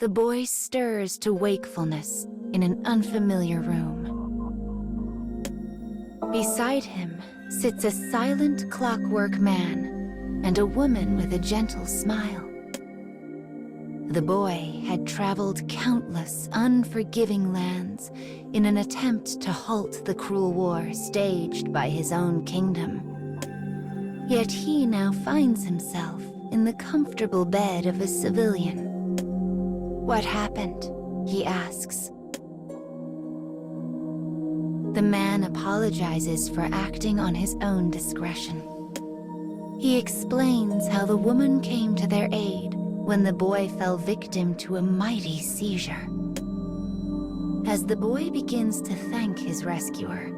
The boy stirs to wakefulness in an unfamiliar room. Beside him sits a silent clockwork man and a woman with a gentle smile. The boy had traveled countless unforgiving lands in an attempt to halt the cruel war staged by his own kingdom. Yet he now finds himself in the comfortable bed of a civilian. "What happened?" he asks. The man apologizes for acting on his own discretion. He explains how the woman came to their aid when the boy fell victim to a mighty seizure. As the boy begins to thank his rescuer,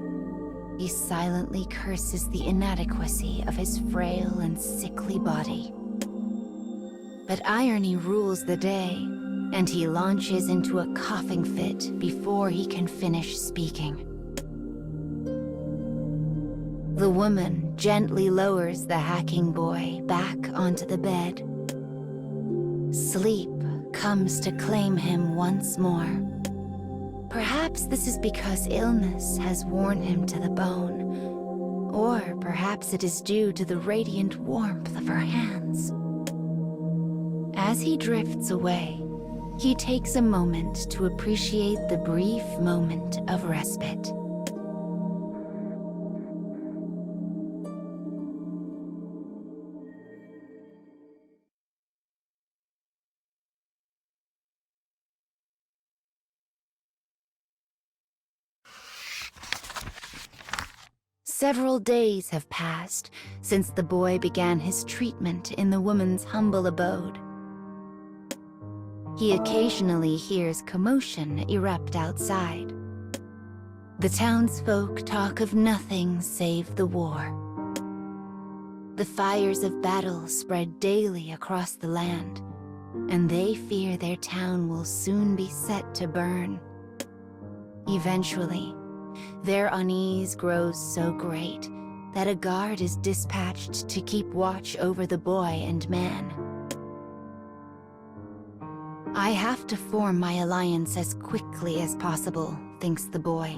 he silently curses the inadequacy of his frail and sickly body. But irony rules the day, and he launches into a coughing fit before he can finish speaking. The woman gently lowers the hacking boy back onto the bed. Sleep comes to claim him once more. Perhaps this is because illness has worn him to the bone, or perhaps it is due to the radiant warmth of her hands. As he drifts away, he takes a moment to appreciate the brief moment of respite. Several days have passed since the boy began his treatment in the woman's humble abode. He occasionally hears commotion erupt outside. The townsfolk talk of nothing save the war. The fires of battle spread daily across the land, and they fear their town will soon be set to burn. Eventually, their unease grows so great that a guard is dispatched to keep watch over the boy and man. "I have to form my alliance as quickly as possible," thinks the boy.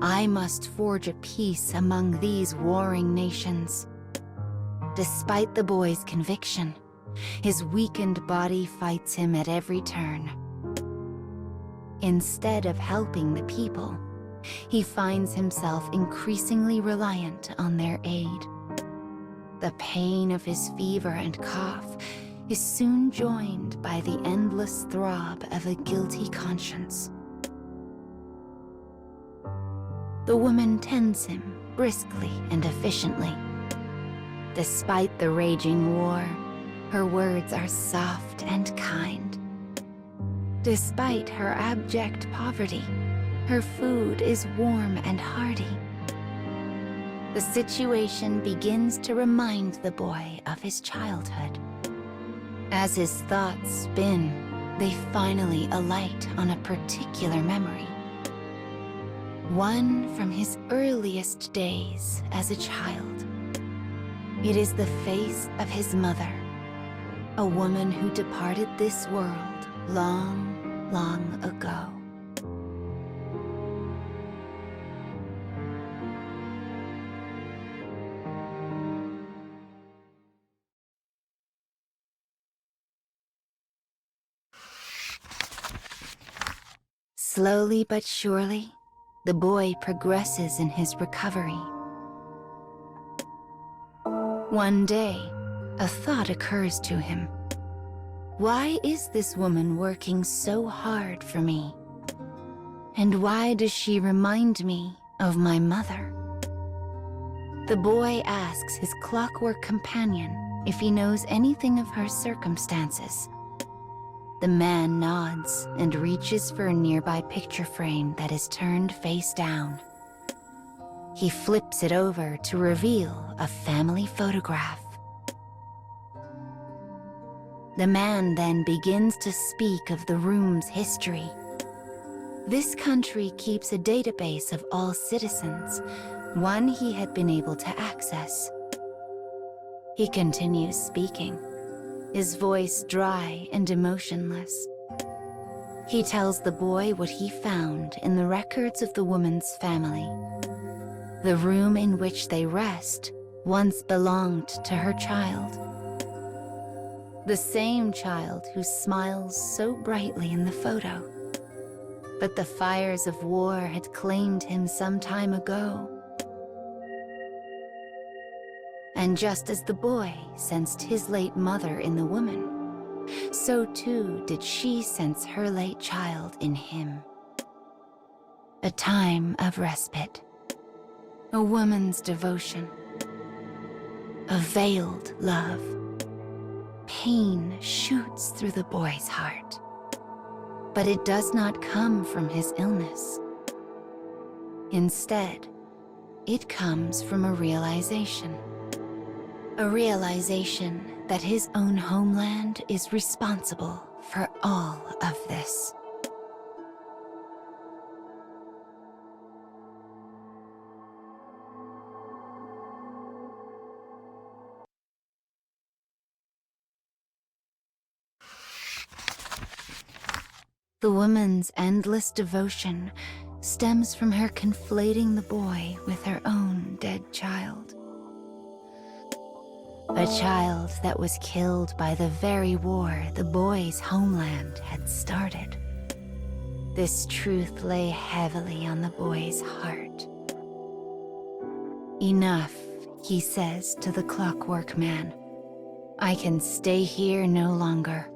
"I must forge a peace among these warring nations." Despite the boy's conviction, his weakened body fights him at every turn. Instead of helping the people, he finds himself increasingly reliant on their aid. The pain of his fever and cough is soon joined by the endless throb of a guilty conscience. The woman tends him briskly and efficiently. Despite the raging war, her words are soft and kind. Despite her abject poverty, her food is warm and hearty. The situation begins to remind the boy of his childhood. As his thoughts spin, they finally alight on a particular memory. One from his earliest days as a child. It is the face of his mother, a woman who departed this world long, long ago. Slowly but surely, the boy progresses in his recovery. One day, a thought occurs to him. Why is this woman working so hard for me? And why does she remind me of my mother? The boy asks his clockwork companion if he knows anything of her circumstances. The man nods and reaches for a nearby picture frame that is turned face down. He flips it over to reveal a family photograph. The man then begins to speak of the room's history. This country keeps a database of all citizens, one he had been able to access. He continues speaking, his voice dry and emotionless. He tells the boy what he found in the records of the woman's family. The room in which they rest once belonged to her child. The same child who smiles so brightly in the photo. But the fires of war had claimed him some time ago. And just as the boy sensed his late mother in the woman, so too did she sense her late child in him. A time of respite, a woman's devotion, a veiled love. Pain shoots through the boy's heart, but it does not come from his illness. Instead, it comes from a realization that his own homeland is responsible for all of this. The woman's endless devotion stems from her conflating the boy with her own dead child. A child that was killed by the very war the boy's homeland had started. This truth lay heavily on the boy's heart. Enough, he says to the clockwork man. I can stay here no longer.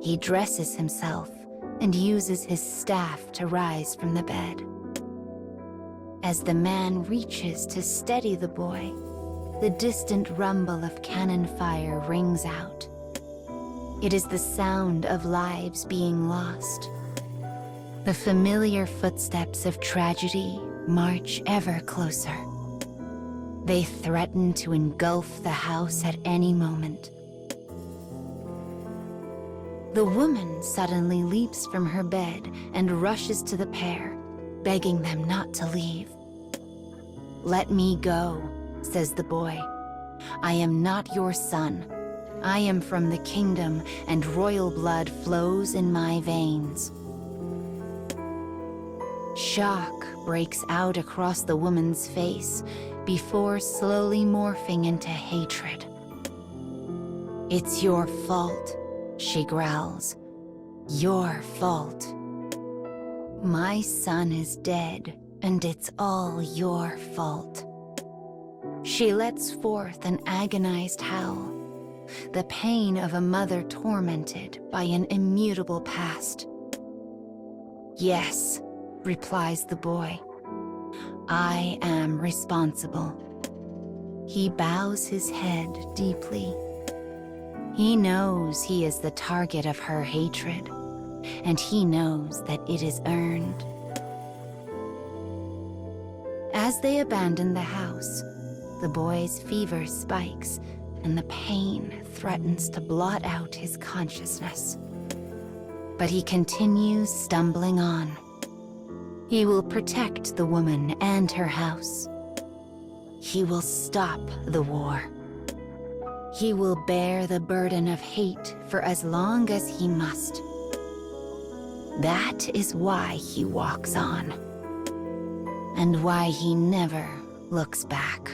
He dresses himself and uses his staff to rise from the bed. As the man reaches to steady the boy, the distant rumble of cannon fire rings out. It is the sound of lives being lost. The familiar footsteps of tragedy march ever closer. They threaten to engulf the house at any moment. The woman suddenly leaps from her bed and rushes to the pair, begging them not to leave. Let me go, says the boy. I am not your son. I am from the kingdom, and royal blood flows in my veins. Shock breaks out across the woman's face before slowly morphing into hatred. It's your fault, she growls. Your fault. My son is dead, and it's all your fault. She lets forth an agonized howl, the pain of a mother tormented by an immutable past. Yes, replies the boy. I am responsible. He bows his head deeply. He knows he is the target of her hatred, and he knows that it is earned. As they abandon the house, the boy's fever spikes, and the pain threatens to blot out his consciousness. But he continues stumbling on. He will protect the woman and her house. He will stop the war. He will bear the burden of hate for as long as he must. That is why he walks on, and why he never looks back.